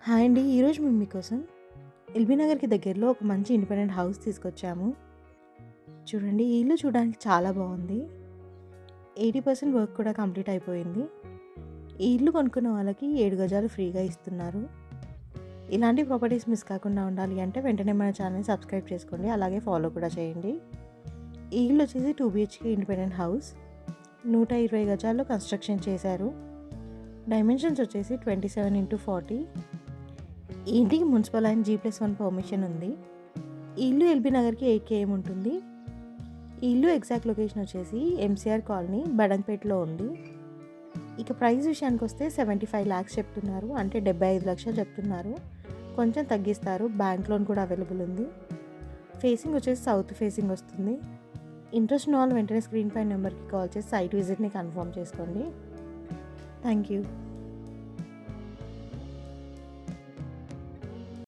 Hi అండి. ఈరోజు మేము మీకోసం ఎల్బీ నగర్‌కి దగ్గరలో ఒక మంచి ఇండిపెండెంట్ హౌస్ తీసుకొచ్చాము. చూడండి, ఈ ఇల్లు చూడడానికి చాలా బాగుంది. 80% వర్క్ కూడా కంప్లీట్ అయిపోయింది. ఈ ఇల్లు కొనుక్కున్న వాళ్ళకి 7 గజాలు ఫ్రీగా ఇస్తున్నారు. ఇలాంటి ప్రాపర్టీస్ మిస్ కాకుండా ఉండాలి అంటే వెంటనే మన ఛానల్‌ని సబ్స్క్రైబ్ చేసుకోండి. అలాగే ఫాలో కూడా చేయండి. ఈ ఇల్లు వచ్చేసి 2 BHK ఇండిపెండెంట్ హౌస్. 120 గజాల్లో కన్స్ట్రక్షన్ చేశారు. డైమెన్షన్స్ వచ్చేసి 27x40. ఈ ఇంటికి మున్సిపల్ అండ్ G+1 పర్మిషన్ ఉంది. ఈ ఇల్లు ఎల్బీ నగర్కి 8 km ఉంటుంది. ఈ ఇల్లు ఎగ్జాక్ట్ లొకేషన్ వచ్చేసి MCR కాలనీ బడంగపేటలో ఉంది. ఇక ప్రైస్ విషయానికి వస్తే 75 lakhs చెప్తున్నారు, అంటే 75 లక్షలు చెప్తున్నారు. కొంచెం తగ్గిస్తారు. బ్యాంక్ లోన్ కూడా అవైలబుల్ ఉంది. ఫేసింగ్ వచ్చేసి సౌత్ ఫేసింగ్ వస్తుంది. ఇంట్రెస్ట్ ఉన్న వాళ్ళు వెంటనే స్క్రీన్ పై నెంబర్కి కాల్ చేసి సైట్ విజిట్ని కన్ఫర్మ్ చేసుకోండి. Thank you.